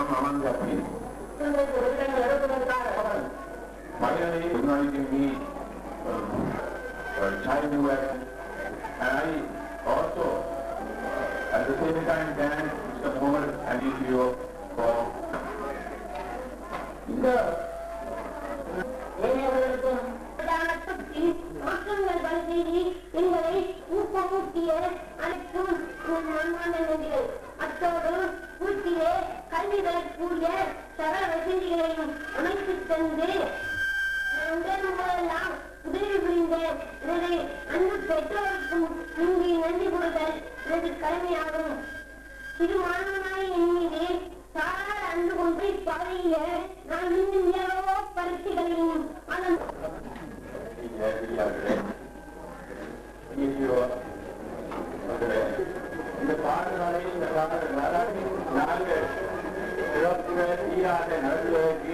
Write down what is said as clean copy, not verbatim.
among the people. Finally, acknowledging me, child US, and I also, at the same time, thank Mr. Mohammed Ali Gio for மாற்றங்கள் வழியை எங்களை ஊக்கமூட்டிய அனைத்தும் நன்மைகள் அத்தோடு பூட்டியே கல்விகளுக்குரிய சகல வசதிகளையும் அமைத்து தந்து உடனெல்லாம் உதவி புரிந்த எனது அன்பு பெற்றோருக்கும் இங்கு நன்றி கூறுதல் எனது கடமையாகும். இது மாணவனாய் என் மீது சாராத அன்பு கொண்டு பாதையில நான் இன்னும் எவ்வளவோ பரிசுகளையும் இந்த பாடல்களை இந்த நான்கு நடத்துவதற்கு